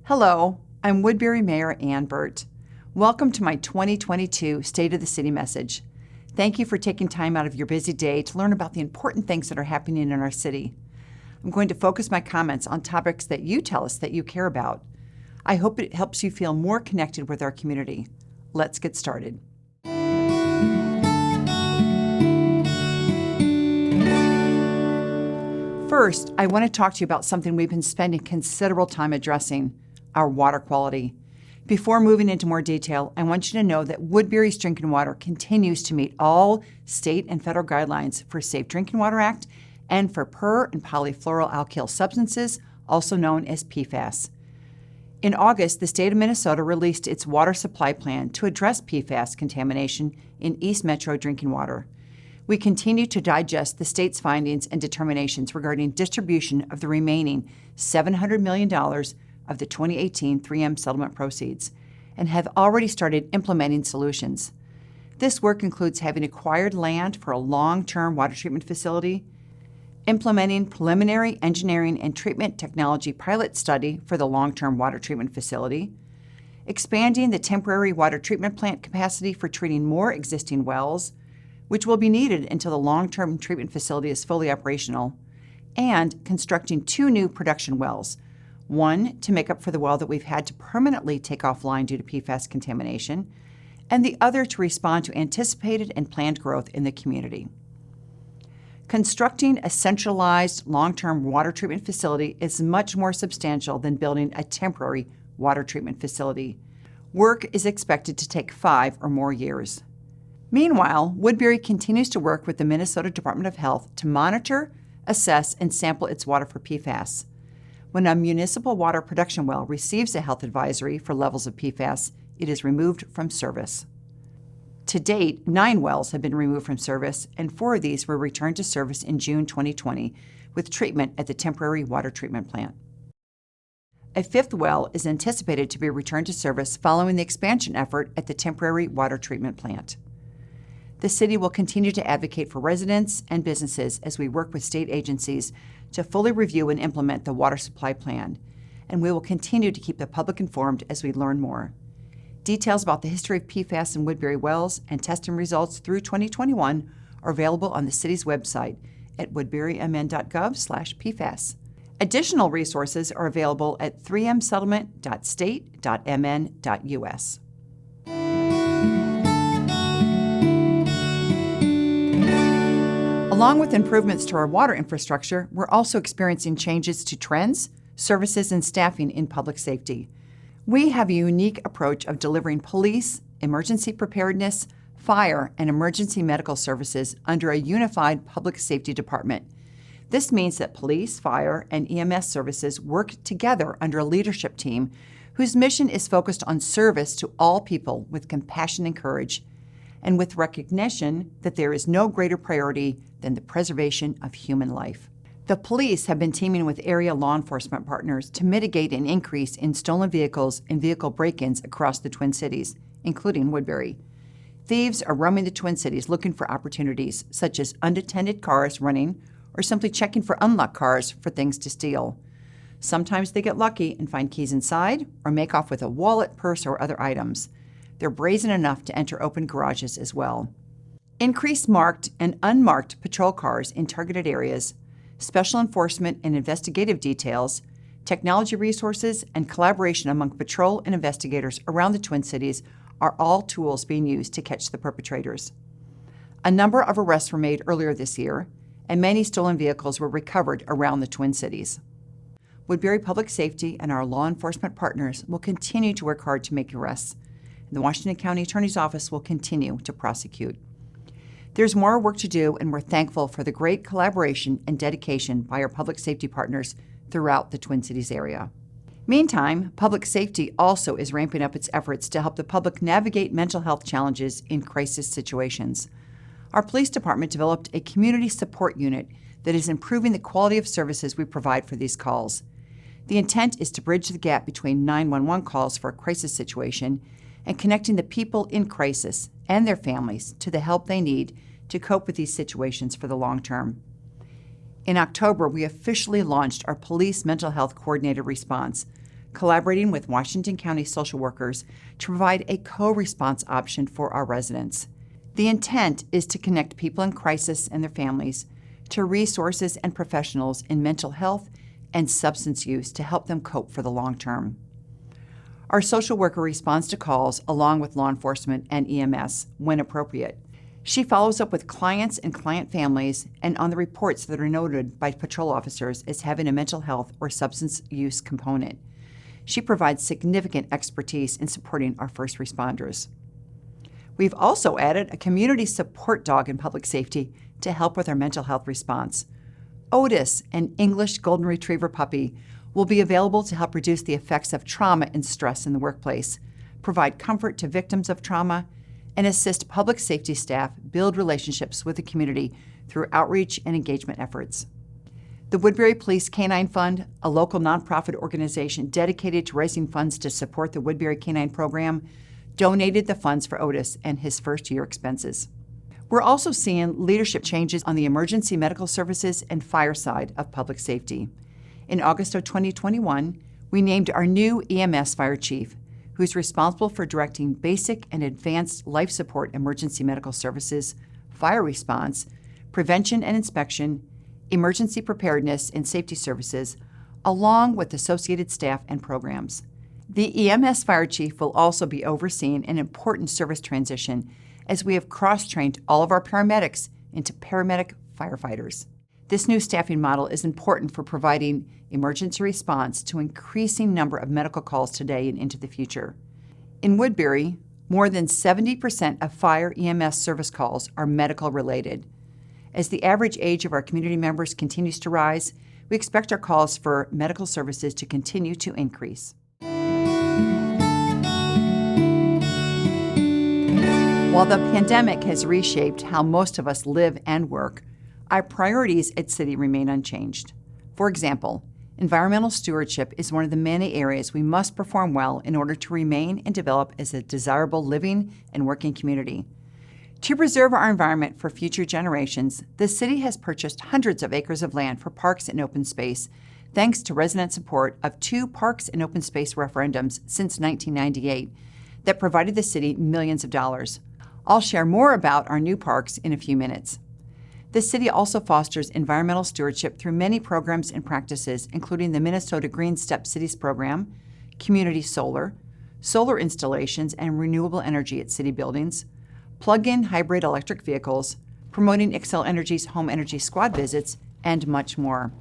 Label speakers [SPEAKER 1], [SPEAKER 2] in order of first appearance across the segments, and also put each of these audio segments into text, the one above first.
[SPEAKER 1] Hello, I'm Woodbury Mayor Ann Burt. Welcome to my 2022 State of the City message. Thank you for taking time out of your busy day to learn about the important things that are happening in our city. I'm going to focus my comments on topics that you tell us that you care about. I hope it helps you feel more connected with our community. Let's get started. First, I want to talk to you about something we've been spending considerable time addressing: our water quality. Before moving into more detail, I want you to know that Woodbury's drinking water continues to meet all state and federal guidelines for Safe Drinking Water Act and for per- and polyfluoroalkyl substances, also known as PFAS. In August, the state of Minnesota released its water supply plan to address PFAS contamination in East Metro drinking water. We continue to digest the state's findings and determinations regarding distribution of the remaining $700 million of the 2018 3M settlement proceeds, and have already started implementing solutions. This work includes having acquired land for a long-term water treatment facility, implementing preliminary engineering and treatment technology pilot study for the long-term water treatment facility, expanding the temporary water treatment plant capacity for treating more existing wells, which will be needed until the long-term treatment facility is fully operational, and constructing 2 new production wells, one to make up for the well that we've had to permanently take offline due to PFAS contamination, and the other to respond to anticipated and planned growth in the community. Constructing a centralized long-term water treatment facility is much more substantial than building a temporary water treatment facility. Work is expected to take 5 or more years. Meanwhile, Woodbury continues to work with the Minnesota Department of Health to monitor, assess, and sample its water for PFAS. When a municipal water production well receives a health advisory for levels of PFAS, it is removed from service. To date, 9 wells have been removed from service, and 4 of these were returned to service in June 2020 with treatment at the temporary water treatment plant. A 5th well is anticipated to be returned to service following the expansion effort at the temporary water treatment plant. The city will continue to advocate for residents and businesses as we work with state agencies to fully review and implement the water supply plan, and we will continue to keep the public informed as we learn more. Details about the history of PFAS in Woodbury wells and testing results through 2021 are available on the city's website at woodburymn.gov/PFAS. Additional resources are available at 3msettlement.state.mn.us. Along with improvements to our water infrastructure, we're also experiencing changes to trends, services, and staffing in public safety. We have a unique approach of delivering police, emergency preparedness, fire, and emergency medical services under a unified public safety department. This means that police, fire, and EMS services work together under a leadership team whose mission is focused on service to all people with compassion and courage, and with recognition that there is no greater priority than the preservation of human life. The police have been teaming with area law enforcement partners to mitigate an increase in stolen vehicles and vehicle break-ins across the Twin Cities, including Woodbury. Thieves are roaming the Twin Cities looking for opportunities, such as unattended cars running or simply checking for unlocked cars for things to steal. Sometimes they get lucky and find keys inside or make off with a wallet, purse, or other items. They're brazen enough to enter open garages as well. Increased marked and unmarked patrol cars in targeted areas, special enforcement and investigative details, technology resources, and collaboration among patrol and investigators around the Twin Cities are all tools being used to catch the perpetrators. A number of arrests were made earlier this year, and many stolen vehicles were recovered around the Twin Cities. Woodbury Public Safety and our law enforcement partners will continue to work hard to make arrests, and the Washington County Attorney's Office will continue to prosecute. There's more work to do, and we're thankful for the great collaboration and dedication by our public safety partners throughout the Twin Cities area. Meantime, public safety also is ramping up its efforts to help the public navigate mental health challenges in crisis situations. Our police department developed a community support unit that is improving the quality of services we provide for these calls. The intent is to bridge the gap between 911 calls for a crisis situation and connecting the people in crisis and their families to the help they need to cope with these situations for the long term. In October, we officially launched our Police Mental Health Coordinated Response collaborating with Washington County social workers to provide a co-response option for our residents. The intent is to connect people in crisis and their families to resources and professionals in mental health and substance use to help them cope for the long term. Our social worker responds to calls along with law enforcement and EMS when appropriate. She follows up with clients and client families and on the reports that are noted by patrol officers as having a mental health or substance use component. She provides significant expertise in supporting our first responders. We've also added a community support dog in public safety to help with our mental health response. Otis, an English Golden Retriever puppy, will be available to help reduce the effects of trauma and stress in the workplace, provide comfort to victims of trauma, and assist public safety staff build relationships with the community through outreach and engagement efforts. The Woodbury Police Canine Fund, a local nonprofit organization dedicated to raising funds to support the Woodbury Canine Program, donated the funds for Otis and his first-year expenses. We're also seeing leadership changes on the emergency medical services and fire side of public safety. In August of 2021, we named our new EMS fire chief, who's responsible for directing basic and advanced life support emergency medical services, fire response, prevention and inspection, emergency preparedness and safety services, along with associated staff and programs. The EMS fire chief will also be overseeing an important service transition as we have cross-trained all of our paramedics into paramedic firefighters. This new staffing model is important for providing emergency response to an increasing number of medical calls today and into the future. In Woodbury, more than 70% of fire EMS service calls are medical related. As the average age of our community members continues to rise, we expect our calls for medical services to continue to increase. While the pandemic has reshaped how most of us live and work, our priorities at City remain unchanged. For example, environmental stewardship is one of the many areas we must perform well in order to remain and develop as a desirable living and working community. To preserve our environment for future generations, the City has purchased hundreds of acres of land for parks and open space, thanks to resident support of 2 parks and open space referendums since 1998 that provided the City millions of dollars. I'll share more about our new parks in a few minutes. The City also fosters environmental stewardship through many programs and practices, including the Minnesota Green Step Cities program, community solar, solar installations and renewable energy at city buildings, plug-in hybrid electric vehicles, promoting Xcel Energy's home energy squad visits, and much more.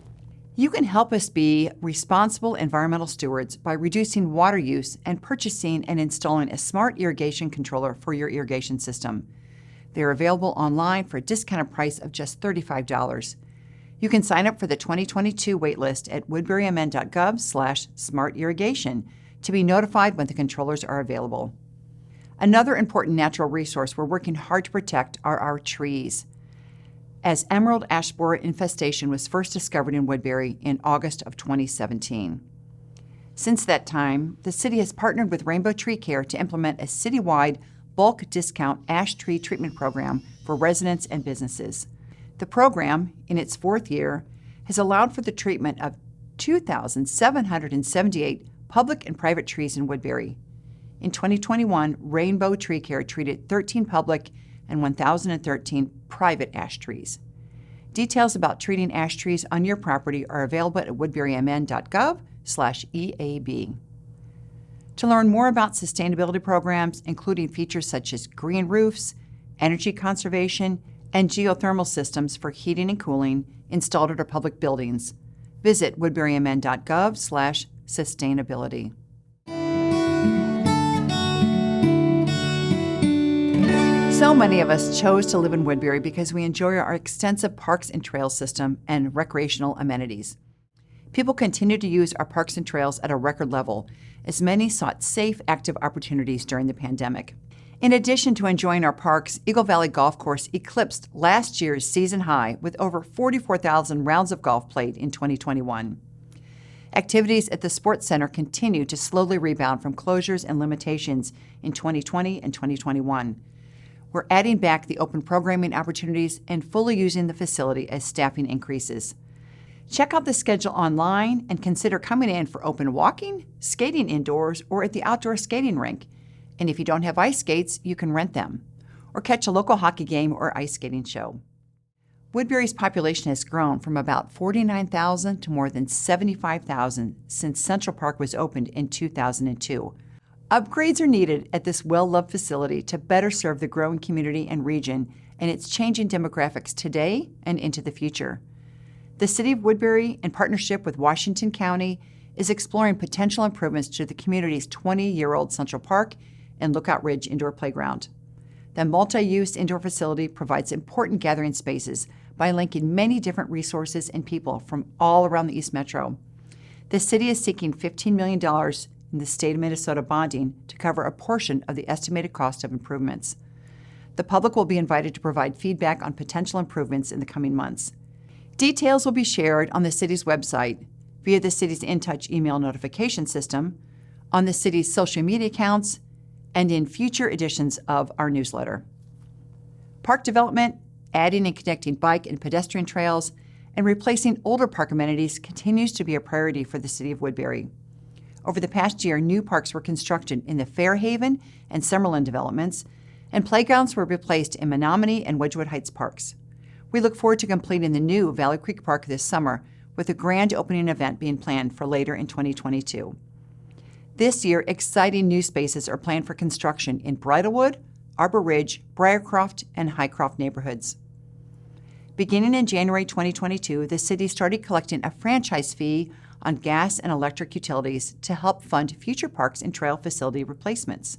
[SPEAKER 1] You can help us be responsible environmental stewards by reducing water use and purchasing and installing a smart irrigation controller for your irrigation system. They are available online for a discounted price of just $35. You can sign up for the 2022 waitlist at woodburymn.gov/smartirrigation to be notified when the controllers are available. Another important natural resource we're working hard to protect are our trees. As emerald ash borer infestation was first discovered in Woodbury in August of 2017. Since that time, the City has partnered with Rainbow Tree Care to implement a citywide bulk discount ash tree treatment program for residents and businesses. The program, in its 4th year, has allowed for the treatment of 2,778 public and private trees in Woodbury. In 2021, Rainbow Tree Care treated 13 public and 1,013 private ash trees. Details about treating ash trees on your property are available at woodburymn.gov/EAB. To learn more about sustainability programs, including features such as green roofs, energy conservation, and geothermal systems for heating and cooling installed at our public buildings, visit woodburymn.gov/sustainability. So many of us chose to live in Woodbury because we enjoy our extensive parks and trails system and recreational amenities. People continue to use our parks and trails at a record level, as many sought safe, active opportunities during the pandemic. In addition to enjoying our parks, Eagle Valley Golf Course eclipsed last year's season high with over 44,000 rounds of golf played in 2021. Activities at the Sports Center continue to slowly rebound from closures and limitations in 2020 and 2021. We're adding back the open programming opportunities and fully using the facility as staffing increases. Check out the schedule online and consider coming in for open walking, skating indoors, or at the outdoor skating rink. And if you don't have ice skates, you can rent them, or catch a local hockey game or ice skating show. Woodbury's population has grown from about 49,000 to more than 75,000 since Central Park was opened in 2002. Upgrades are needed at this well-loved facility to better serve the growing community and region and its changing demographics today and into the future. The City of Woodbury, in partnership with Washington County, is exploring potential improvements to the community's 20-year-old Central Park and Lookout Ridge indoor playground. The multi-use indoor facility provides important gathering spaces by linking many different resources and people from all around the East Metro. The city is seeking $15 million in the state of Minnesota bonding to cover a portion of the estimated cost of improvements. The public will be invited to provide feedback on potential improvements in the coming months. Details will be shared on the city's website, via the city's InTouch email notification system, on the city's social media accounts, and in future editions of our newsletter. Park development, adding and connecting bike and pedestrian trails, and replacing older park amenities continues to be a priority for the City of Woodbury. Over the past year, new parks were constructed in the Fairhaven and Summerlin developments, and playgrounds were replaced in Menominee and Wedgewood Heights parks. We look forward to completing the new Valley Creek Park this summer, with a grand opening event being planned for later in 2022. This year, exciting new spaces are planned for construction in Bridlewood, Arbor Ridge, Briarcroft, and Highcroft neighborhoods. Beginning in January 2022, the city started collecting a franchise fee on gas and electric utilities to help fund future parks and trail facility replacements.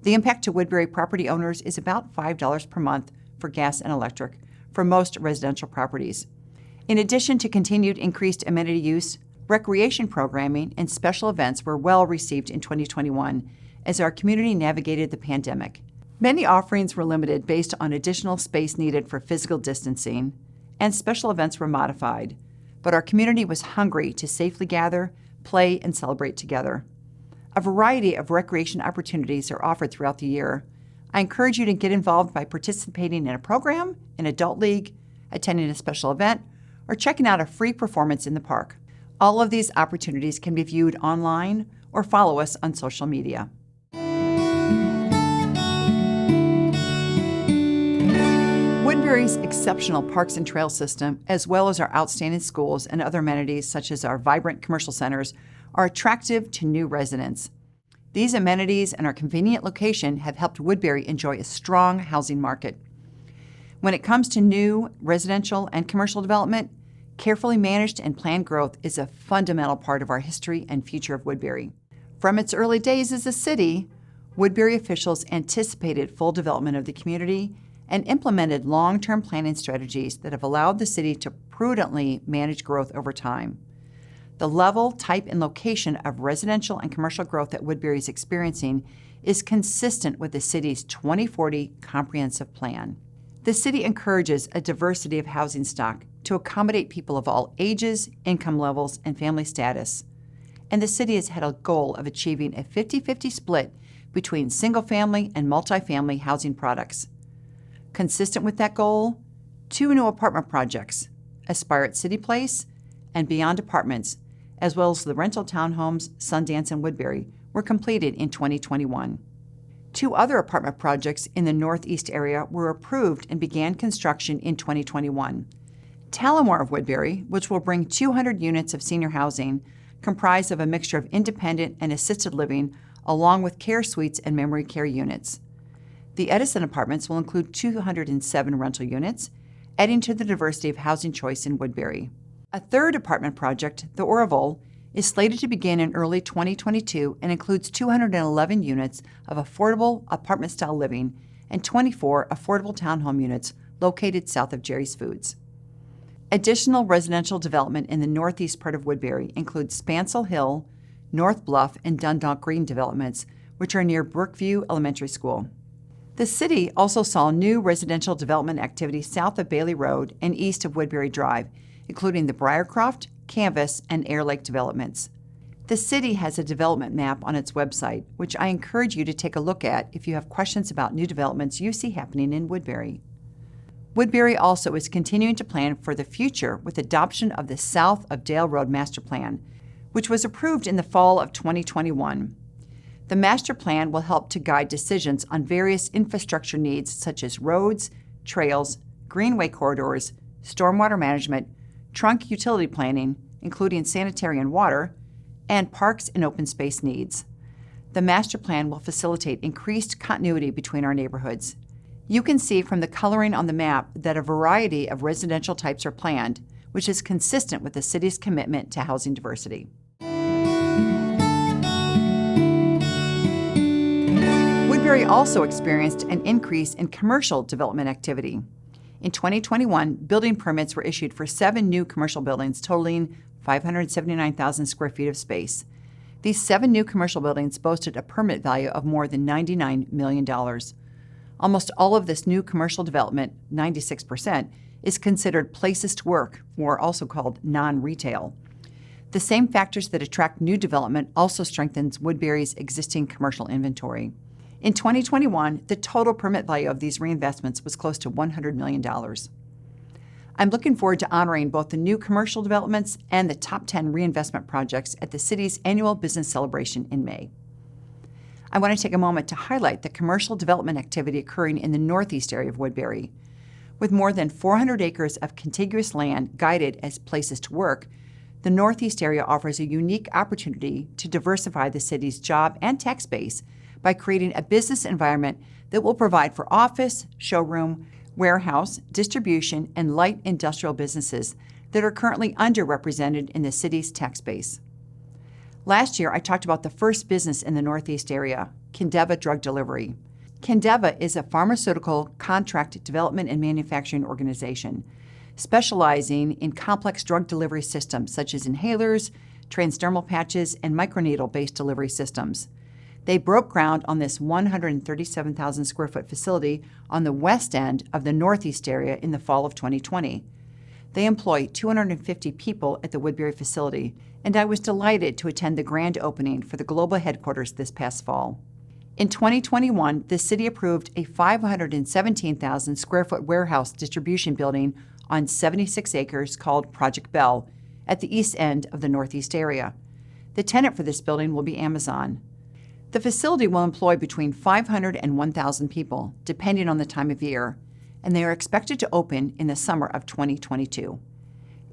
[SPEAKER 1] The impact to Woodbury property owners is about $5 per month for gas and electric for most residential properties. In addition to continued increased amenity use, recreation programming and special events were well received in 2021 as our community navigated the pandemic. Many offerings were limited based on additional space needed for physical distancing, and special events were modified, but our community was hungry to safely gather, play, and celebrate together. A variety of recreation opportunities are offered throughout the year. I encourage you to get involved by participating in a program, an adult league, attending a special event, or checking out a free performance in the park. All of these opportunities can be viewed online or follow us on social media. Woodbury's exceptional parks and trail system, as well as our outstanding schools and other amenities such as our vibrant commercial centers, are attractive to new residents. These amenities and our convenient location have helped Woodbury enjoy a strong housing market. When it comes to new residential and commercial development, carefully managed and planned growth is a fundamental part of our history and future of Woodbury. From its early days as a city, Woodbury officials anticipated full development of the community and implemented long-term planning strategies that have allowed the city to prudently manage growth over time. The level, type, and location of residential and commercial growth that Woodbury is experiencing is consistent with the city's 2040 comprehensive plan. The city encourages a diversity of housing stock to accommodate people of all ages, income levels, and family status. And the city has had a goal of achieving a 50-50 split between single-family and multifamily housing products. Consistent with that goal, 2 new apartment projects, Aspire at City Place and Beyond Apartments, as well as the rental townhomes Sundance and Woodbury, were completed in 2021. 2 other apartment projects in the Northeast area were approved and began construction in 2021. Talamore of Woodbury, which will bring 200 units of senior housing, comprised of a mixture of independent and assisted living, along with care suites and memory care units. The Edison Apartments will include 207 rental units, adding to the diversity of housing choice in Woodbury. A third apartment project, the Orville, is slated to begin in early 2022 and includes 211 units of affordable apartment-style living and 24 affordable townhome units located south of Jerry's Foods. Additional residential development in the northeast part of Woodbury includes Spancel Hill, North Bluff, and Dundalk Green developments, which are near Brookview Elementary School. The city also saw new residential development activity south of Bailey Road and east of Woodbury Drive, including the Briarcroft, Canvas, and Air Lake developments. The city has a development map on its website, which I encourage you to take a look at if you have questions about new developments you see happening in Woodbury. Woodbury also is continuing to plan for the future with adoption of the South of Dale Road Master Plan, which was approved in the fall of 2021. The master plan will help to guide decisions on various infrastructure needs such as roads, trails, greenway corridors, stormwater management, trunk utility planning, including sanitary and water, and parks and open space needs. The master plan will facilitate increased continuity between our neighborhoods. You can see from the coloring on the map that a variety of residential types are planned, which is consistent with the city's commitment to housing diversity. Woodbury also experienced an increase in commercial development activity. In 2021, building permits were issued for 7 new commercial buildings totaling 579,000 square feet of space. These 7 new commercial buildings boasted a permit value of more than $99 million. Almost all of this new commercial development, 96%, is considered places to work, or also called non-retail. The same factors that attract new development also strengthens Woodbury's existing commercial inventory. In 2021, the total permit value of these reinvestments was close to $100 million. I'm looking forward to honoring both the new commercial developments and the top 10 reinvestment projects at the city's annual business celebration in May. I want to take a moment to highlight the commercial development activity occurring in the northeast area of Woodbury. With more than 400 acres of contiguous land guided as places to work, the northeast area offers a unique opportunity to diversify the city's job and tax base by creating a business environment that will provide for office, showroom, warehouse, distribution, and light industrial businesses that are currently underrepresented in the city's tax base. Last year, I talked about the first business in the Northeast area, Kindeva Drug Delivery. Kindeva is a pharmaceutical contract development and manufacturing organization specializing in complex drug delivery systems such as inhalers, transdermal patches, and microneedle-based delivery systems. They broke ground on this 137,000 square foot facility on the west end of the Northeast area in the fall of 2020. They employ 250 people at the Woodbury facility, and I was delighted to attend the grand opening for the global headquarters this past fall. In 2021, the city approved a 517,000 square foot warehouse distribution building on 76 acres called Project Bell at the east end of the Northeast area. The tenant for this building will be Amazon. The facility will employ between 500 and 1,000 people, depending on the time of year, and they are expected to open in the summer of 2022.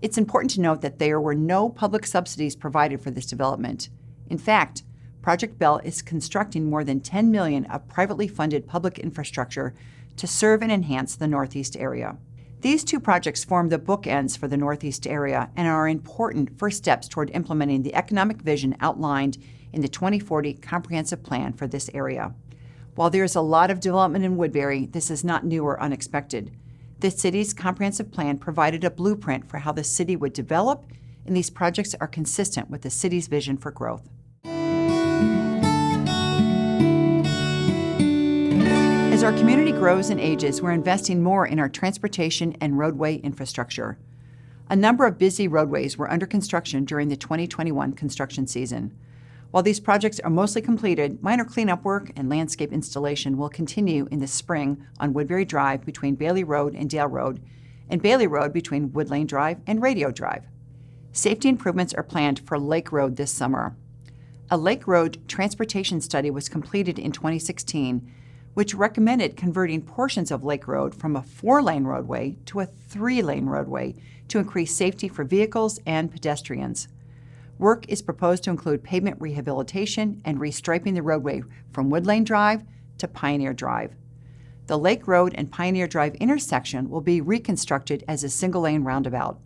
[SPEAKER 1] It's important to note that there were no public subsidies provided for this development. In fact, Project Bell is constructing more than $10 million of privately funded public infrastructure to serve and enhance the Northeast area. These 2 projects form the bookends for the Northeast area and are important first steps toward implementing the economic vision outlined in the 2040 Comprehensive Plan for this area. While there is a lot of development in Woodbury, this is not new or unexpected. The city's comprehensive plan provided a blueprint for how the city would develop, and these projects are consistent with the city's vision for growth. As our community grows and ages, we're investing more in our transportation and roadway infrastructure. A number of busy roadways were under construction during the 2021 construction season. While these projects are mostly completed, minor cleanup work and landscape installation will continue in the spring on Woodbury Drive between Bailey Road and Dale Road, and Bailey Road between Wood Lane Drive and Radio Drive. Safety improvements are planned for Lake Road this summer. A Lake Road transportation study was completed in 2016, which recommended converting portions of Lake Road from a 4-lane roadway to a 3-lane roadway to increase safety for vehicles and pedestrians. Work is proposed to include pavement rehabilitation and restriping the roadway from Wood Lane Drive to Pioneer Drive. The Lake Road and Pioneer Drive intersection will be reconstructed as a single-lane roundabout.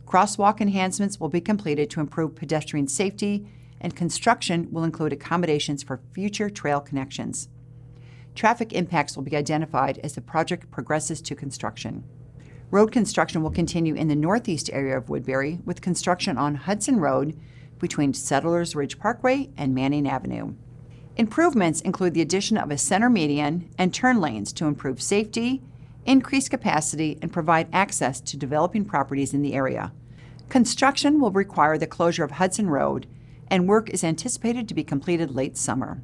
[SPEAKER 1] Crosswalk enhancements will be completed to improve pedestrian safety, and construction will include accommodations for future trail connections. Traffic impacts will be identified as the project progresses to construction. Road construction will continue in the northeast area of Woodbury with construction on Hudson Road between Settlers Ridge Parkway and Manning Avenue. Improvements include the addition of a center median and turn lanes to improve safety, increase capacity, and provide access to developing properties in the area. Construction will require the closure of Hudson Road, and work is anticipated to be completed late summer.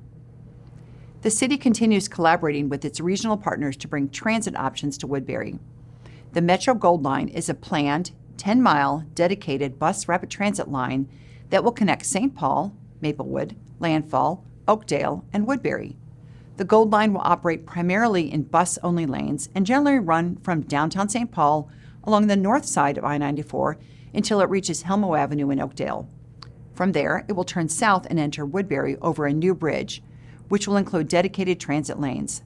[SPEAKER 1] The city continues collaborating with its regional partners to bring transit options to Woodbury. The Metro Gold Line is a planned 10-mile dedicated bus rapid transit line that will connect St. Paul, Maplewood, Landfall, Oakdale, and Woodbury. The Gold Line will operate primarily in bus-only lanes and generally run from downtown St. Paul along the north side of I-94 until it reaches Helmo Avenue in Oakdale. From there, it will turn south and enter Woodbury over a new bridge, which will include dedicated transit lanes.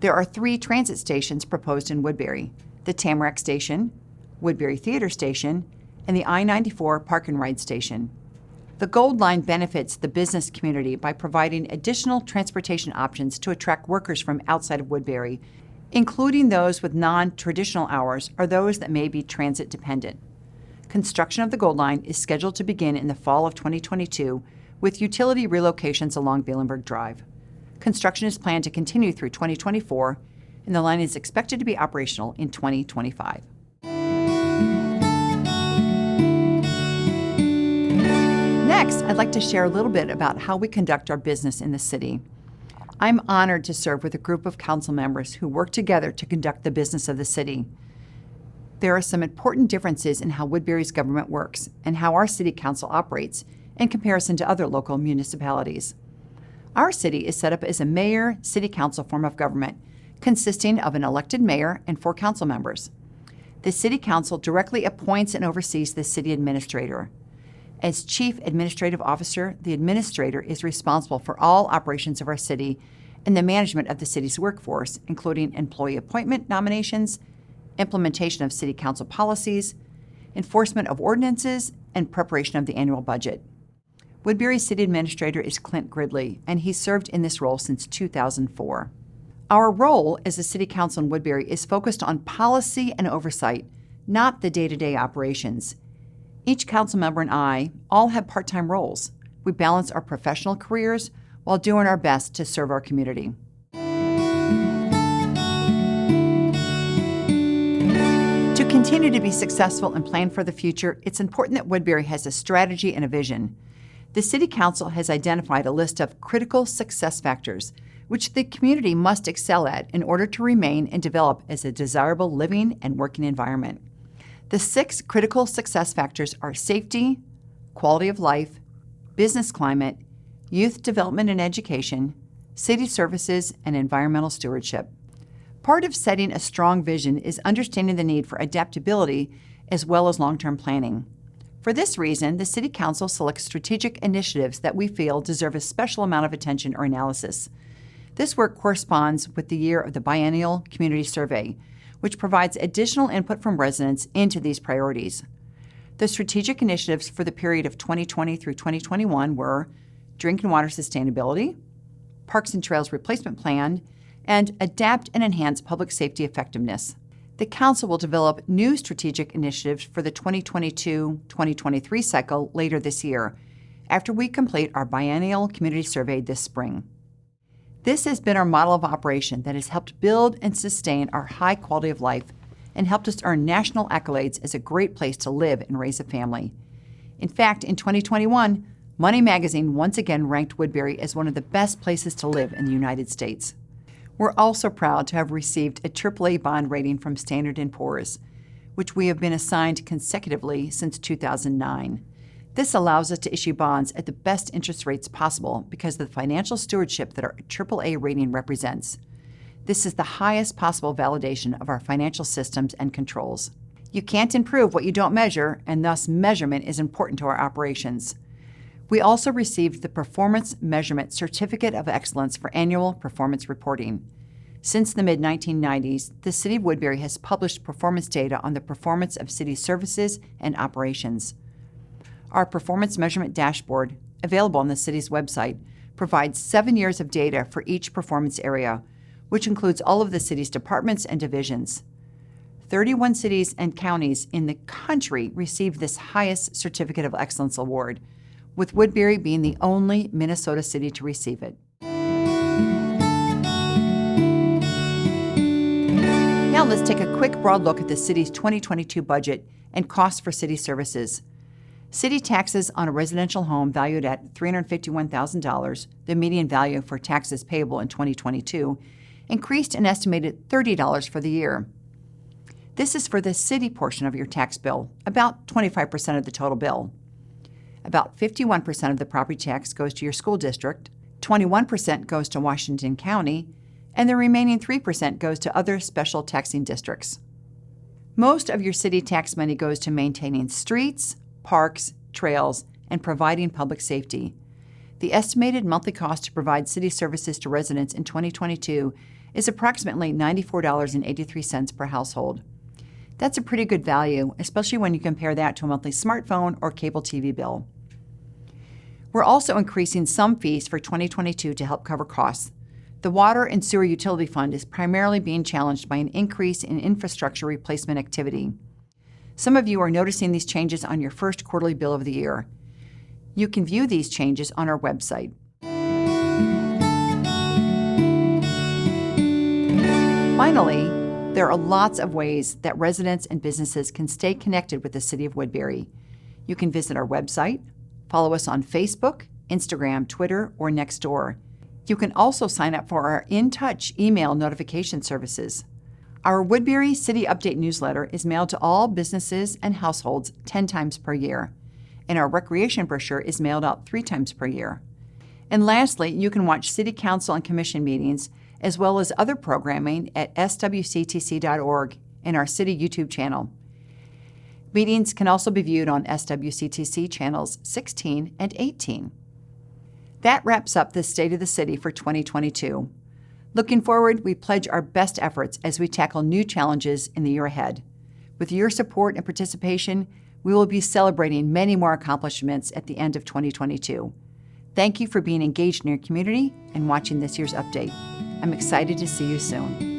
[SPEAKER 1] There are 3 transit stations proposed in Woodbury: the Tamarack Station, Woodbury Theater Station, and the I-94 Park and Ride Station. The Gold Line benefits the business community by providing additional transportation options to attract workers from outside of Woodbury, including those with non-traditional hours or those that may be transit dependent. Construction of the Gold Line is scheduled to begin in the fall of 2022 with utility relocations along Valenberg Drive. Construction is planned to continue through 2024, and the line is expected to be operational in 2025. Next, I'd like to share a little bit about how we conduct our business in the city. I'm honored to serve with a group of council members who work together to conduct the business of the city. There are some important differences in how Woodbury's government works and how our city council operates in comparison to other local municipalities. Our city is set up as a mayor-city council form of government, consisting of an elected mayor and 4 council members. The city council directly appoints and oversees the city administrator. As chief administrative officer, the administrator is responsible for all operations of our city and the management of the city's workforce, including employee appointment nominations, implementation of city council policies, enforcement of ordinances, and preparation of the annual budget. Woodbury's city administrator is Clint Gridley, and he served in this role since 2004. Our role as a city council in Woodbury is focused on policy and oversight, not the day-to-day operations. Each council member and I all have part-time roles. We balance our professional careers while doing our best to serve our community. To continue to be successful and plan for the future, it's important that Woodbury has a strategy and a vision. The City Council has identified a list of critical success factors, which the community must excel at in order to remain and develop as a desirable living and working environment. The 6 critical success factors are safety, quality of life, business climate, youth development and education, city services, and environmental stewardship. Part of setting a strong vision is understanding the need for adaptability as well as long-term planning. For this reason, the City Council selects strategic initiatives that we feel deserve a special amount of attention or analysis. This work corresponds with the year of the biennial community survey, which provides additional input from residents into these priorities. The strategic initiatives for the period of 2020 through 2021 were drinking water sustainability, parks and trails replacement plan, and adapt and enhance public safety effectiveness. The Council will develop new strategic initiatives for the 2022-2023 cycle later this year, after we complete our biennial community survey this spring. This has been our model of operation that has helped build and sustain our high quality of life and helped us earn national accolades as a great place to live and raise a family. In fact, in 2021, Money Magazine once again ranked Woodbury as one of the best places to live in the United States. We're also proud to have received a AAA bond rating from Standard & Poor's, which we have been assigned consecutively since 2009. This allows us to issue bonds at the best interest rates possible because of the financial stewardship that our AAA rating represents. This is the highest possible validation of our financial systems and controls. You can't improve what you don't measure, and thus measurement is important to our operations. We also received the Performance Measurement Certificate of Excellence for annual performance reporting. Since the mid-1990s, the City of Woodbury has published performance data on the performance of city services and operations. Our performance measurement dashboard, available on the city's website, provides 7 years of data for each performance area, which includes all of the city's departments and divisions. 31 cities and counties in the country received this highest Certificate of Excellence award, with Woodbury being the only Minnesota city to receive it. Now let's take a quick broad look at the city's 2022 budget and costs for city services. City taxes on a residential home valued at $351,000, the median value for taxes payable in 2022, increased an estimated $30 for the year. This is for the city portion of your tax bill, about 25% of the total bill. About 51% of the property tax goes to your school district, 21% goes to Washington County, and the remaining 3% goes to other special taxing districts. Most of your city tax money goes to maintaining streets, parks, trails, and providing public safety. The estimated monthly cost to provide city services to residents in 2022 is approximately $94.83 per household. That's a pretty good value, especially when you compare that to a monthly smartphone or cable TV bill. We're also increasing some fees for 2022 to help cover costs. The Water and Sewer Utility Fund is primarily being challenged by an increase in infrastructure replacement activity. Some of you are noticing these changes on your first quarterly bill of the year. You can view these changes on our website. Finally, there are lots of ways that residents and businesses can stay connected with the City of Woodbury. You can visit our website, follow us on Facebook, Instagram, Twitter, or Nextdoor. You can also sign up for our In Touch email notification services. Our Woodbury City Update newsletter is mailed to all businesses and households 10 times per year, and our recreation brochure is mailed out 3 times per year. And lastly, you can watch City Council and Commission meetings, as well as other programming at swctc.org and our City YouTube channel. Meetings can also be viewed on SWCTC channels 16 and 18. That wraps up the State of the City for 2022. Looking forward, we pledge our best efforts as we tackle new challenges in the year ahead. With your support and participation, we will be celebrating many more accomplishments at the end of 2022. Thank you for being engaged in your community and watching this year's update. I'm excited to see you soon.